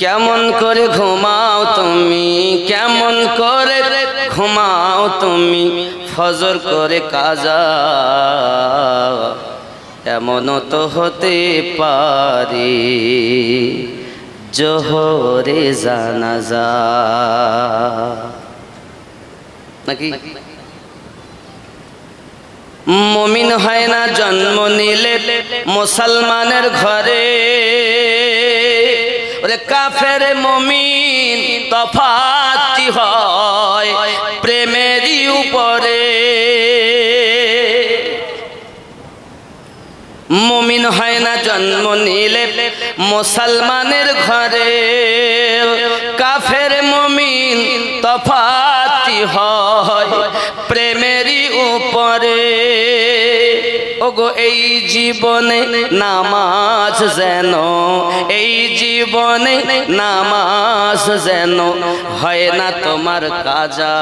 কেমন করে ঘুমাও তুমি, কেমন করে ঘুমাও তুমি, ফজর করে কাজা এমনও তো হতে পারে জোহরে জানাজা। নাকি মুমিন হয় না জন্ম নিলে মুসলমানের ঘরে, ওরে কাফের মুমিন তফাৎ হয় প্রেমেরই উপরে। মুমিন হয় না জন্ম নিলে মুসলমানের ঘরে, কাফের মুমিন তফাৎ হয় প্রেমেরই উপরে। ওগো এই জীবনে নামাজ যেন, এই জীবনে নামাজ যেন হয় না তোমার কাজা,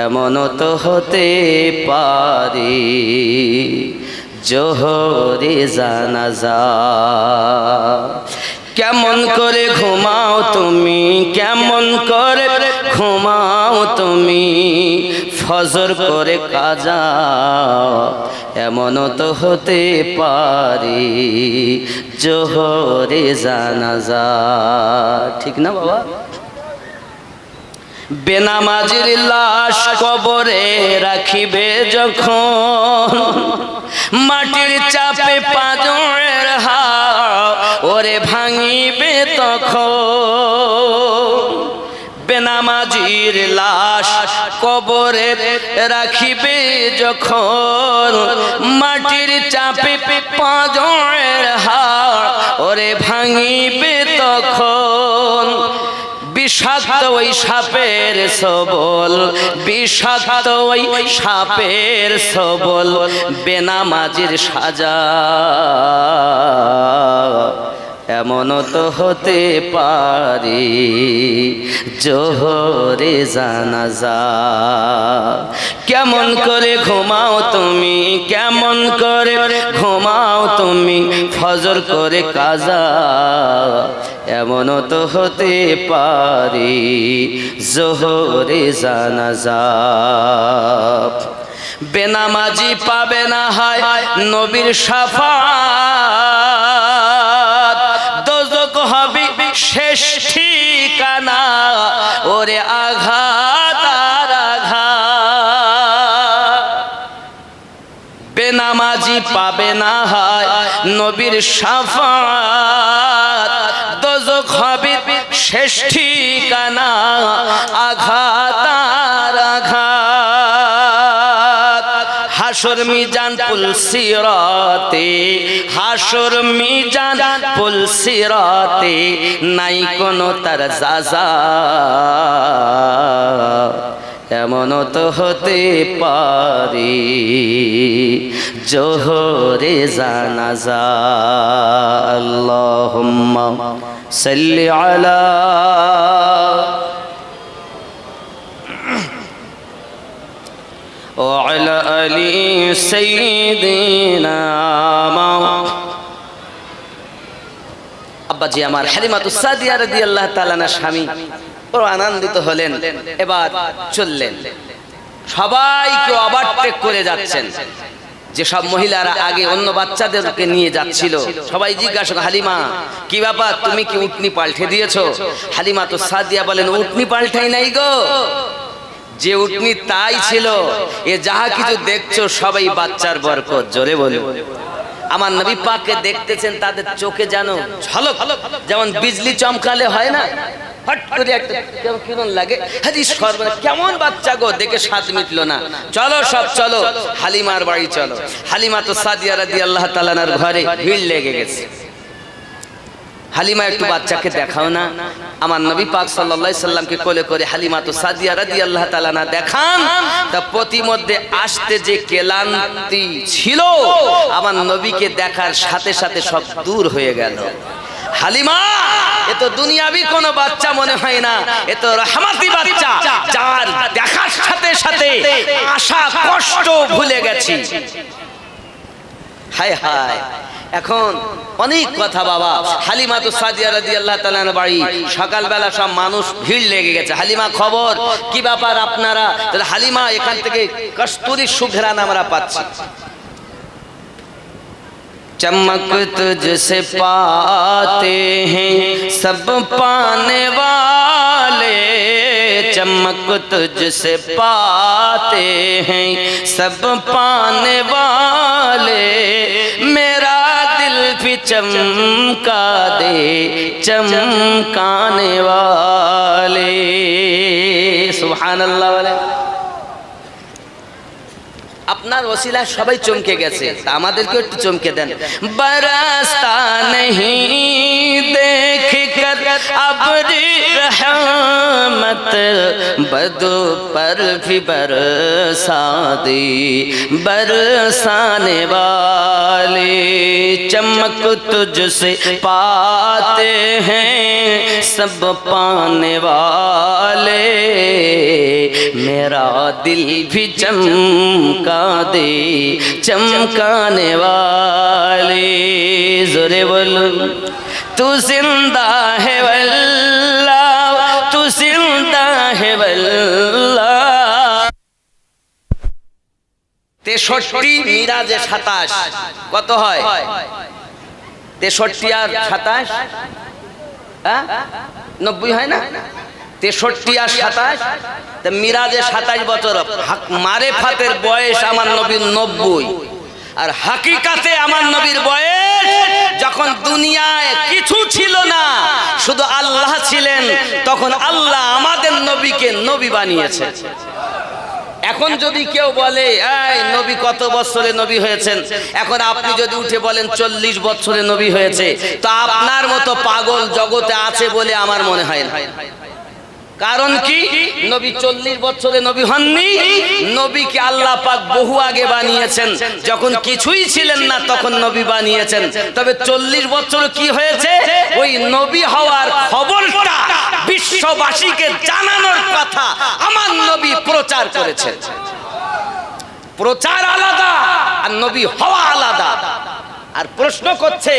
এমনও তো হতে পারে জোহরে জানাজা। কেমন করে ঘুমাও তুমি, কেমন করে ঘুমাও তুমি, ফজর করে কাজা এমনও তো হতে পারে জোহরে জানাজা। ঠিক না বাবা? বেনামাজির লাশ কবরে রাখিবে যখন, মাটির চাপে পাঁজরের হাড় ওরে ভাঙিবে তখন। বেনামাজির লাশ কবরে রাখিবে যখন, মাটির চাপে পাঁজরের হাড় ওরে ভাঙিবে তখন। বিষাক্ত ওই সাপের সবল, বিষাক্ত ওই সাপের সবল, বেনামাজির সাজা এমনও তো হতে পারে জোহরে জানাজা। কেমন করে ঘুমাও তুমি, কেমন করে ঘুমাও তুমি, ফজর করে কাজা এমনও তো হতে পারে জোহরে জানাজা। বেনামাজি পাবে না হয় নবীর শাফাত, দোজখ হবে শেষ ঠিকানা ওরে আঘাত আর আঘাত। বেনামাজি পাবে না হয় নবীর শাফাত, দোজখ হবে শেষ ঠিকানা আঘাত আর আঘাত। হাসর মিজান পুলসিরাতে, হাসর মিজান পুলসিরাতে নাই কোনো তার জাযা, এমনও তো হতে পারে জোহরে জানাজা। আল্লাহুম্মা সাল্লি আলা وعلى آل سيدنا আব্বাজি আমার হালিমাতুস সাদিয়া রাদিয়াল্লাহু তাআলা না স্বামী বড় আনন্দিত হলেন, এবার চললেন। সবাইকে ওভারটেক করে যাচ্ছেন। যে সব মহিলারা আগে অন্য বাচ্চাদেরকে নিয়ে যাচ্ছিল, সবাই জিজ্ঞাসা করে, হালিমা কি ব্যাপার, তুমি কি উটনি পাল্টে দিয়েছো? হালিমাতুস সাদিয়া বলেন, উটনি পাল্টাই নাই গো, যে উটনি তাই ছিল, এ যাহা কিছু দেখছো সবাই বাচ্চার বরকত। জোরে বলো। আমার নবী পাককে দেখতেছেন, তাদের চোখে যেন ঝলক, যেমন বিজলি চমকালে হয় না, ফট করে একটা কিরণ লাগে। হাদিস সর্বনা কেমন বাচ্চা গো, দেখে স্বাদ মিটলো না। চলো সব চলো, হালিমার বাড়ি চলো। হালিমাতুস সাদিয়া রাদিয়াল্লাহু তাআলা আনহার ঘরে ভিড় লেগে গেছে। হালিমা একটু বাচ্চাকে দেখাও না। আমার নবী পাক সাল্লাল্লাহু আলাইহি সাল্লামকে কোলে করে হালিমাতুস সাদিয়া রাদিয়াল্লাহু তাআলা না দেখান, তা প্রতিমধ্যে আসতে যে ক্লান্তি ছিল আমার নবীকে দেখার সাথে সাথে সব দূর হয়ে গেল। হালিমা এ তো দুনিয়াবি কোনো বাচ্চা মনে হয় না, এ তো রহমতি বাচ্চা, যার দেখার সাথে সাথে আশা কষ্ট ভুলে গেছি। হায় হায়, এখন অনেক কথা বাবা। হালিমা তো সাদিয়া রাদিয়াল্লাহু তাআলা বাড়ি, সকালবেলা সব মানুষ ভিড় লেগে গেছে। হালিমা খবর কি ব্যাপার আপনারা? তাহলে হালিমা এখান থেকে কস্তুরী সুঘ্রাণ আমরা পাচ্ছি। चमक तुझसे पाते हैं सब पाने वाले, चमक तुझसे पाते हैं सब पाने वाले, मेरा दिल भी चमका दे चमकाने वाले। सुभान अल्लाह वाले। আপনার ওসিলায় সবাই চমকে গেছে, তা আমাদেরকেও একটু চমকে দেন। বরসতা नहीं देख कर अब्र रहमत, बदो पर भी बरसा दे बरसाने वाले, चमक तुझसे पाते हैं सब पाने वाले, मेरा दिल भी चमका दे चमकाने वाले। जोरे बोलो तू जिंदा है वल्लाह, तू जिंदा है वल्लाह। 63 মিরাজে 27 কত হয়? 63 আর 27 90 হয় না? 63 আর 27 তা মিরাজে 27 বছর। মারেফাতের বয়স আমার নবীর 90, আর হাকিকাতে আমার নবীর বয়স যখন দুনিয়ায় কিছু ছিল না, শুধু আল্লাহ ছিলেন, তখন আল্লাহ আমাদের নবীকে নবী বানিয়েছেন। এখন যদি কেউ বলে এই নবী কত বছরে নবী হয়েছেন, এখন আপনি যদি উঠে বলেন 40 বছরে নবী হয়েছে, তো আপনার মতো পাগল জগতে আছে বলে আমার মনে হয় না। কারণ কি? নবী 40 বছরে নবী হননি, নবীকে আল্লাহ পাক বহু আগে বানিয়েছেন, যখন কিছুই ছিলেন না তখন নবী বানিয়েছেন। তবে 40 বছর কি হয়েছে, ওই নবী হওয়ার খবরটা বিশ্ববাসীকে জানানোর কথা আমার নবী প্রচার করেছেন। প্রচার আলাদা আর নবী হওয়া আলাদা। আর প্রশ্ন করছে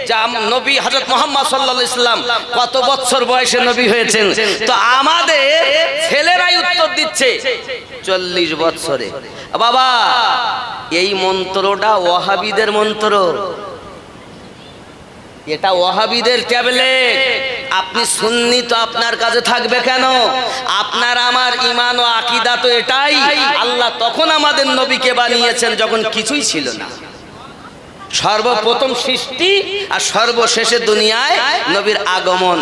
যে নবী হযরত মুহাম্মদ সাল্লাল্লাহু আলাইহি সাল্লাম কত বছর বয়সে নবী হয়েছেন, তো আমাদের ছেলেরাই উত্তর দিচ্ছে 40 বছরে। বাবা এই মন্ত্রটা ওয়াহাবিদের মন্ত্র, এটা ওয়াহাবিদের ট্যাবলেট। আপনি সুন্নি তো আপনার কাছে থাকবে কেন? আপনার আমার ঈমান ও আকীদা তো এটাই, আল্লাহ তখন আমাদের নবীকে বানিয়েছেন যখন কিছুই ছিল না। সর্বপ্রথম সৃষ্টি আর সর্বশেষে দুনিয়ায় নবীর আগমন।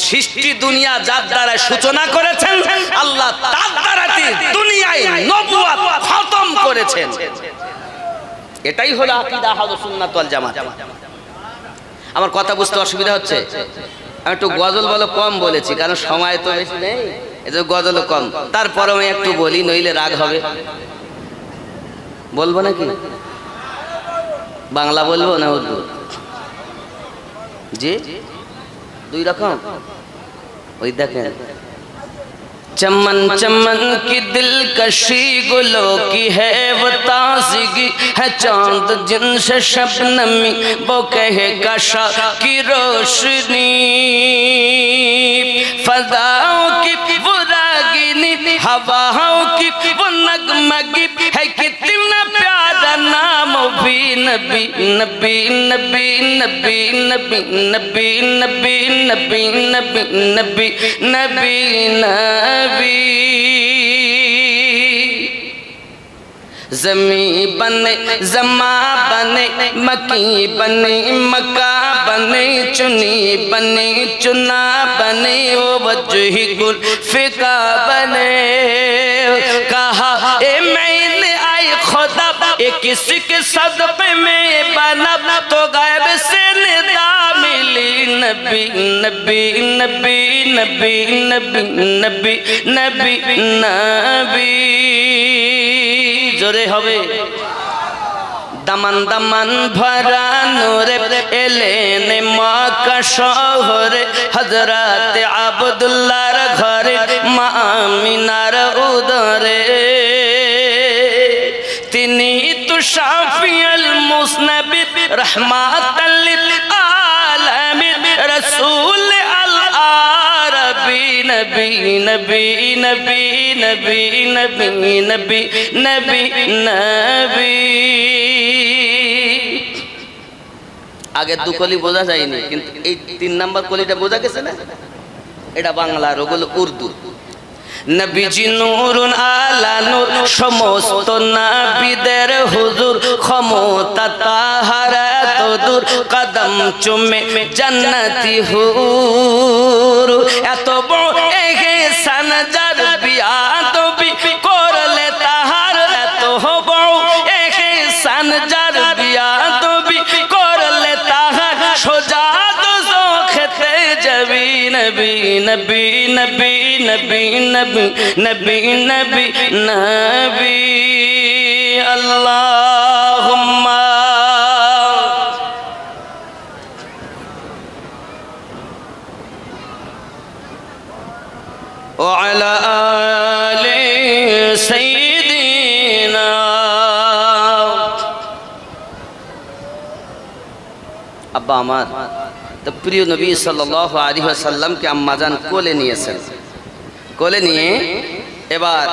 সৃষ্টি দুনিয়া যার দ্বারা সূচনা করেছেন আল্লাহ, তার দ্বারাতে দুনিয়ায় নবুয়ত খতম করেছেন। এটাই হলো আকীদা আহলুস সুন্নাত ওয়াল জামাত। আমার কথা বুঝতে অসুবিধা হচ্ছে? আমি একটু গজল বলো কম বলেছি, কারণ সময় তো বেশি নেই, এজন্য গজলও কম। তারপরে আমি একটু বলি, নইলে রাগ হবে। বলবো নাকি? বাংলা বলবো না উর্দু? জি দুই রকম। ওই দেখেন, चमन चमन की दिलकशी गुलों की है वो ताज़गी है, चांद जिनसे शबनमी वो कहे कशा की रोशनी, फज़ाओं की वो रागिनी हवाओं की वो नगमगी है, कितना प्यारा नाम भी नबी नबी नबी नबी नबी नबी नबी नबी नबी नबी नबी नबी। ज़मी बने ज़मा बने मकी बने मक्का बने, चुनी बने चुना बने, वो वजही गुल फिका बने। कहा ए मैंने आई खुदा ए किसके सदक़े में बना, तो गायब से निदा मिली नबी नबी नबी नबी नबी नबी नबी नबी। জোরে হবে। দামান দামান ভরা নূরে এলেন মক্কা শহরে, হযরত আব্দুল্লাহর ঘরে মা আমিনার উদরে, তিনি তো শাফিউল মুসনাবিদ রাহমাতাল লিল আলামিন রাসূল আল আরবি নবী নবী নবী নবী নবী নবী নবী নবী। আগে দু কলি বোঝা যায়নি, কিন্তু এই 3 নাম্বার কলিটা বোঝা গেছে না? এটা বাংলার, ওগুলো উর্দু। নবীজি নূরুন আলা নূর, সমস্ত নবীদের হুজুর, ক্ষমতা তাহার এত দূর, কদম চুমে জান্নাতি হুর। এত বড় ইহসান যার বিয়াদবি করলে তাহার, এত বড় ইহসান যার বিয়াদবি করলে তাহার, সোজা দোজখেতে যাবি। নবী নবী নবী নবী নবী নবী নবী নবী। আল্লাহুম্মা ওয়ালা আলি সাইয়্যিদিনা। আব্বা আমার তো প্রিয় নবী সাল্লাল্লাহু আলাইহি ওয়াসাল্লামকে আম্মাজান কোলে নিয়েছেন। কোলে নিয়ে এবার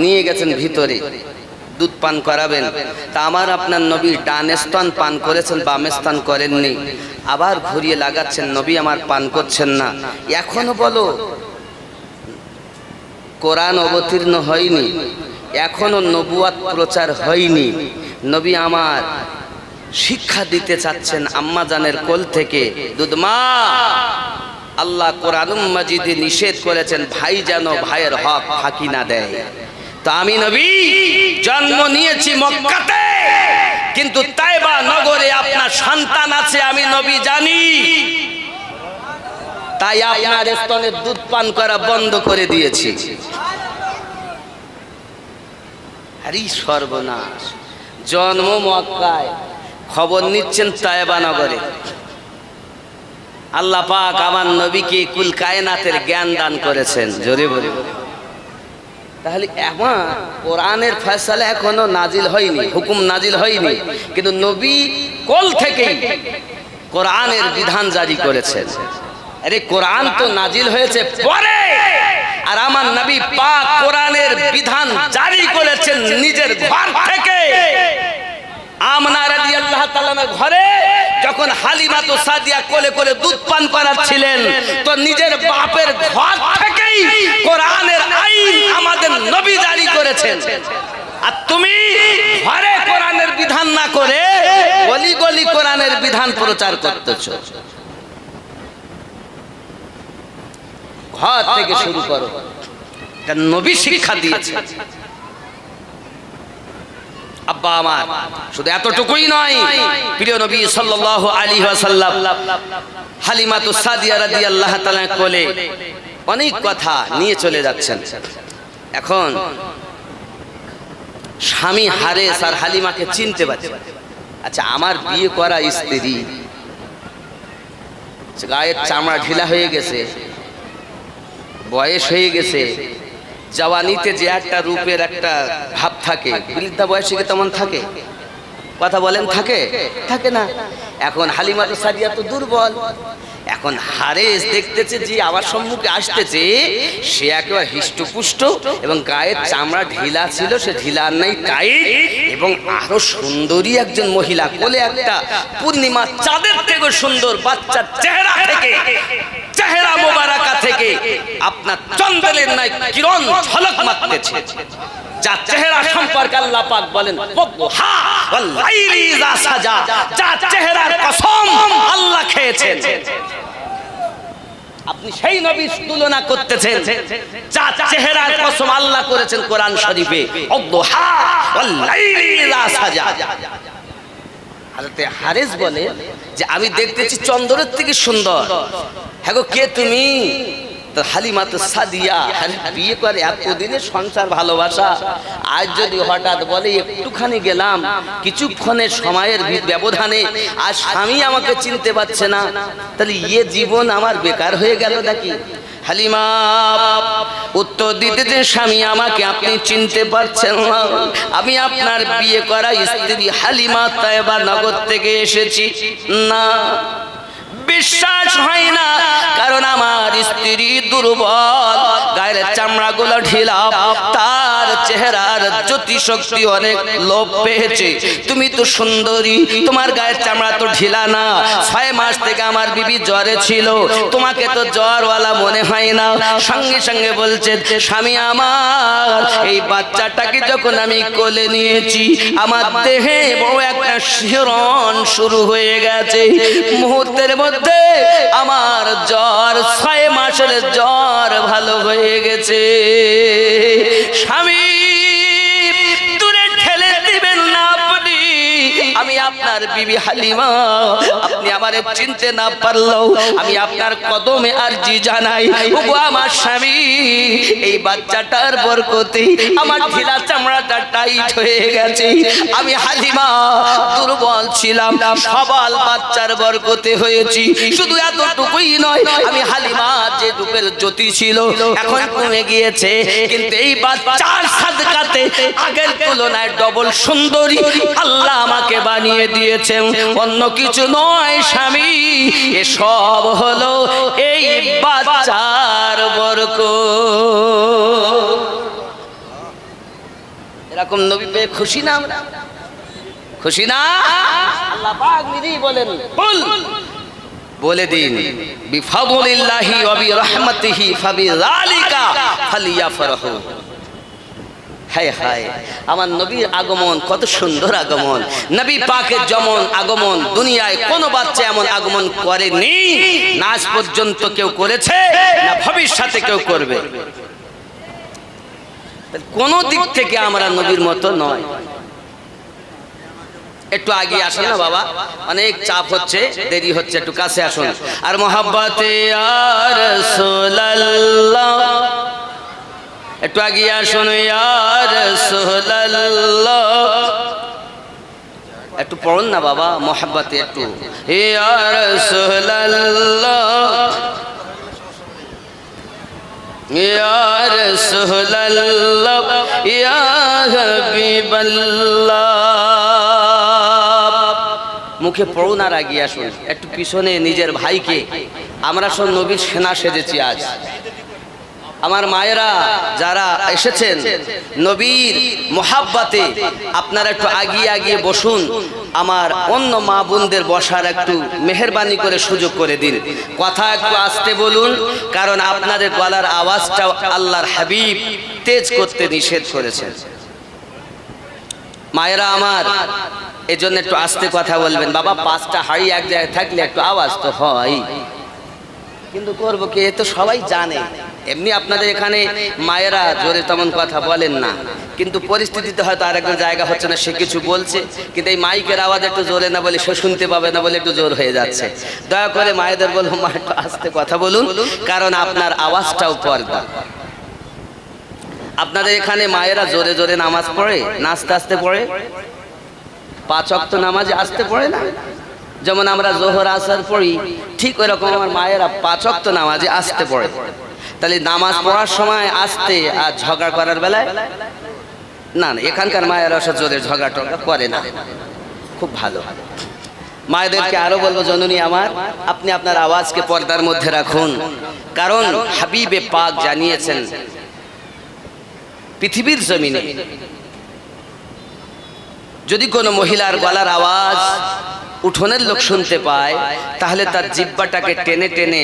নিয়ে গেছেন ভিতরে, দুধ পান করাবেন। তা আমার আপনার নবী ডান স্তন পান করেছেন, বাম স্তন করেননি। আবার ঘুরিয়ে লাগাচ্ছেন, নবী আমার পান করছেন না। এখনো বলো কোরআন অবতীর্ণ হয়নি, এখনো নবুয়াত প্রচার হয়নি। নবী আমার শিক্ষা দিতে চাচ্ছেন আম্মা জানের কোল থেকে দুধ। মা, আল্লাহ কোরআনুল মাজিদে নিষেধ করেছেন ভাই যেন ভাইয়ের হক ফাঁকি না দেয়। তো আমি নবী জন্ম নিয়েছি মক্কাতে, কিন্তু তাইবা নগরে আপনার সন্তান আছে, আমি নবী জানি। তাই আপনার স্তনের দুধ পান করা বন্ধ করে দিয়েছি। আরে সর্বনাশ, জন্ম মক্কায়, খবর নিচ্ছেন তাইবা নগরে। আল্লাহ পাক আমার নবীকে কুল কায়নাতের জ্ঞান দান করেছেন, জোরে বলে। তাহলে আমার কোরআনের ফয়সালা এখনো নাজিল হয়নি, হুকুম নাজিল হয়নি, কিন্তু নবী কোল থেকেই কোরআনের বিধান জারি করেছেন। আরে কোরআন তো নাজিল হয়েছে পরে, আর আমার নবী পাক কোরআনের বিধান জারি করেছেন নিজের ঘর থেকে। আমিনা রাদিয়াল্লাহু তাআলার ঘরে যখন হালিমা তো সাদিয়া কোলে কোলে দুধ পান করাচ্ছিলেন, তো নিজের বাপের ঘর থেকেই কোরআনের আইন আমাদের নবী জারি করেছেন। আর তুমি ঘরে কোরআনের বিধান না করে গলি গলি কোরআনের বিধান প্রচার করতেছো। ঘর থেকে শুরু করো, এটা নবী শিক্ষা দিয়েছে। আব্বা আমার শুধু এতটুকুই নয়, প্রিয় নবী সাল্লাল্লাহু আলাইহি ওয়াসাল্লাম হালিমাতু সাদিয়া রাদিয়াল্লাহু তাআলা কোলে অনেক কথা নিয়ে চলে যাচ্ছেন। এখন স্বামী হারেস আর হালিমাকে চিনতে পারছে। আচ্ছা, আমার বিয়ে করা স্ত্রী, গায়ের চামড়া ঢিলা হয়ে গেছে, বয়স হয়ে গেছে, জওয়ানিতে যে একটা রূপের একটা ভাব থাকে, বৃদ্ধা বয়সে কি তেমন থাকে? কথা বলেন, থাকে? থাকে না। এখন হালিমা তো সাদিয়া তো দুর্বল। এখন হারেস দেখতেছে যে আমার সম্মুখে আসতেছে, সে একেবারে হিষ্টপুষ্ট এবং গায়ের চামড়া ঢিলা ছিল, সে ঢিলা নাই, টাইট, এবং আরো সুন্দরী একজন মহিলা, কোলে একটা পূর্ণিমা চাঁদের থেকে সুন্দর বাচ্চার চেহারা থেকে, চেহারা মোবারকা থেকে আপনার চন্দ্রের নাই কিরণ ঝলক মারতেছে। যার চেহারা সম্পর্কে আল্লাহ পাক বলেন ওয়াল্লাহা ওয়াল লাইলি ইযা সাজা, যার চেহারার কসম আল্লাহ খেয়েছেন। আপনি সেই নবীর তুলনা করতেছেন যার চেহারার কসম আল্লাহ করেছেন কোরআন শরীফে, ওয়াল্লাহা ওয়াল লাইলি ইযা সাজা। হযরত হারেস বলে যে আমি দেখতেছি চন্দ্রের থেকে সুন্দর। হ্যাঁ গো, কে তুমি? তো হালিমা তো সাদিয়া, বিয়ে করে এতদিনের সংসার ভালোবাসা, আজ যদি হঠাৎ বলে একটুখানি গেলাম, কিছুক্ষণের সময়ের ব্যবধানে আর স্বামী আমাকে চিনতে পারছে না, তাহলে ইয়ে জীবন আমার বেকার হয়ে গেল নাকি? হালিমা উত্তর দিতেছে, স্বামী আমাকে আপনি চিনতে পারছেন না, আমি আপনার বিয়ে করা স্ত্রী হালিমা তায়েবা নগর থেকে এসেছি। না, বিশ্বাস হয় না, কারণ আমার স্ত্রী দুর্বল, গায়ের চামড়াগুলো ঢিলা, তার চেহারার জ্যোতি শক্তি অনেক লোপ পেয়েছে। তুমি তো সুন্দরী, তোমার গায়ের চামড়া তো ঢিলা না। 6 মাস থেকে আমার বিবি জ্বরে ছিল, তোমাকে তো জ্বরওয়ালা মনে হয় না। সঙ্গে সঙ্গে বলছে, স্বামী আমার এই বাচ্চাটাকে যখন আমি কোলে নিয়েছি, আমার দেহে বড় একটা শিহরণ শুরু হয়ে গেছে। মুহূর্তের মধ্যে আমার জ্বর, 6 মাসের জ্বর ভালো হয়ে গেছে। স্বামী দূরে ঠেলে দিবেন না আপনি, আমি আপনার বিবি হালিমা, আপনি আমারে চিনতে না পারলেও আমি আপনার কদমে আরজি জানাই, ওগো আমার স্বামী, এই বাচ্চাটার বরকতে আমার ঢিলা চামড়াটা টাইট হয়ে গেছে। আমি হালিমা দুর্বল ছিলাম, সবল বাচ্চার বরকতে হয়েছি। শুধু এতটুকুই নয়, আমি হালিমা যে রূপের জ্যোতি ছিল এখন কমে গিয়েছে, কিন্তু এই বাচ্চার সাদকাতে আগের তুলনায় ডবল সুন্দরী আল্লাহ আমাকে বানিয়ে দিয়েছেন, অন্য কিছু নয় স্বামী, এসব হলো এই বাচ্চার বরকত। এরকম নবী পেয়ে খুশি না আমরা? খুশি না? আল্লাহ পাক নিজেই বলেন, বলে দিন, বিফাদলিল্লাহি ওয়া বিরহমাতিহি ফাবিযালিকা ফালিয়াফরাহু। হায় হায়, আমার নবীর আগমন কত সুন্দর আগমন। নবী পাকের যেমন আগমন দুনিয়ায় কোনো বাচ্চা এমন আগমন করেনি, না আজ পর্যন্ত কেউ করেছে, না ভবিষ্যতে কেউ করবে। কোন দিক থেকে আমরা নবীর মতো নয়। একটু আগে আসুন না বাবা, অনেক চাপ হচ্ছে, দেরি হচ্ছে, একটু কাছে আসুন। আর মোহাব্বতে ইয়া রাসূলুল্লাহ, একটু আগে আসুন। ইয়া রাসূলুল্লাহ, একটু পড়ুন না বাবা, মোহাব্বতে একটু। ইয়া রাসূলুল্লাহ, ইয়া রাসূলুল্লাহ, ইয়া হাবিবাল্লাহ। মুখে পড়ুন আর আগে আসুন। একটু পিছনে নিজের ভাইকে, আমরা সব নবীর সেনা সেজেছি আজ। আমার মায়েরা যারা এসেছেন নবীর মোহাব্বতে, আপনারা একটু আগিয়ে আগিয়ে বসুন। আমার অন্য মা বোনদের বসার একটু মেহেরবানি করে সুযোগ করে দিন। কথা একটু আস্তে বলুন, কারণ আপনাদের গলার আওয়াজটা আল্লাহর হাবিব তেজ করতে নিষেধ করেছেন। মায়েরা আমার, এজন্য একটু আস্তে কথা বলবেন। বাবা 5টা হাড়ি এক জায়গায় থাকলে একটু আওয়াজ তো হয়, কিন্তু করবো কি, এ তো সবাই জানে। এমনি আপনাদের এখানে মায়েরা জোরে তেমন কথা বলেন না, কিন্তু পরিস্থিতিতে হয়তো আর একটা জায়গা হচ্ছে না, সে কিছু বলছে, কিন্তু এই মাইকের আওয়াজ একটু জোরে না বলে সে শুনতে পাবে না বলে একটু জোর হয়ে যাচ্ছে। দয়া করে মায়েদের বলবো, মা একটু আস্তে কথা বলুন, কারণ আপনার আওয়াজটাও পর্দা। আপনাদের এখানে মায়েরা জোরে জোরে নামাজ পড়ে না আস্তে আস্তে পড়ে? 5 ওয়াক্ত নামাজ আস্তে পড়ে না? যেমন আমরা জোহর আসর পড়ি, ঠিক ওই রকম আমার মায়েরা 5 ওয়াক্ত নামাজে আস্তে পড়ে। তাহলে নামাজ পড়ার সময় আস্তে, আর ঝগড়া করার বেলায় না, না, এখানকার মায়েরা সব জোরে ঝগড়া টগড়া করে না। খুব ভালো। মায়েদেরকে আরো বলবো, জননী আমার, আপনি আপনার আওয়াজকে পর্দার মধ্যে রাখুন, কারণ হাবিবে পাক জানিয়েছেন পৃথিবীর জমিনে যদি কোনো মহিলার গলার আওয়াজ উঠোনের লোক শুনতে পায়, তাহলে তার জিহ্বাটাকে টেনে টেনে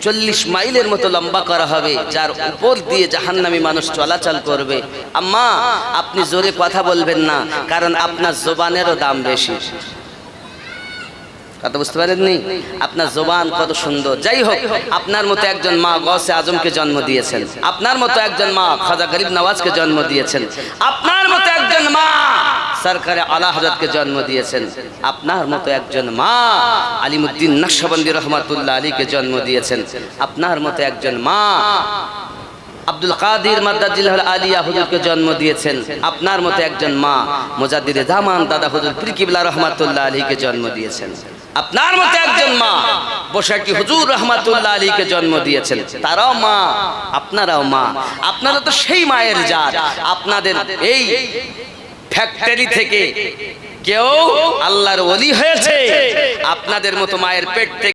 40 মাইলের মতো লম্বা করা হবে, যার উপর দিয়ে জাহান্নামী মানুষ চলাচল করবে। আম্মা, আপনি জোরে কথা বলবেন না, কারণ আপনার জবানেরও দাম বেশি। কথা বুঝতে পারেননি? আপনার জবান কত সুন্দর। যাই হোক, আপনার মতো একজন মা গৌসে আজমকে জন্ম দিয়েছেন, আপনার মতো একজন মা খাজা গরিব নওয়াজকে জন্ম দিয়েছেন, আপনার মতো একজন মা সরকারে আলা হযরতকে জন্ম দিয়েছেন, আপনার মতো একজন মা আলিমউদ্দিন নকশবন্দি রহমাতুল্লাহ আলীকে জন্ম দিয়েছেন, আপনার মতো একজন মা আব্দুল কাদির মাদ্দাজিল্লাহুল আলিয়া হুজুরকে জন্ম দিয়েছেন, আপনার মতো একজন মা মুজাদ্দিদে জামান দাদা হুজুর পীর কিবলা রহমাতুল্লাহ আলীকে জন্ম দিয়েছেন, আপনার মতো একজন মা বসাকি হুজুর রহমাতুল্লাহ আলীকে জন্ম দিয়েছেন, তারাও মা, আপনারাও মা। আপনারা তো সেই মায়ের জাত। আপনাদের এই ফ্যাক্টরি থেকে কেউ আল্লাহর ওলি হয়েছে, আপনাদের মতো মায়ের পেট থেকে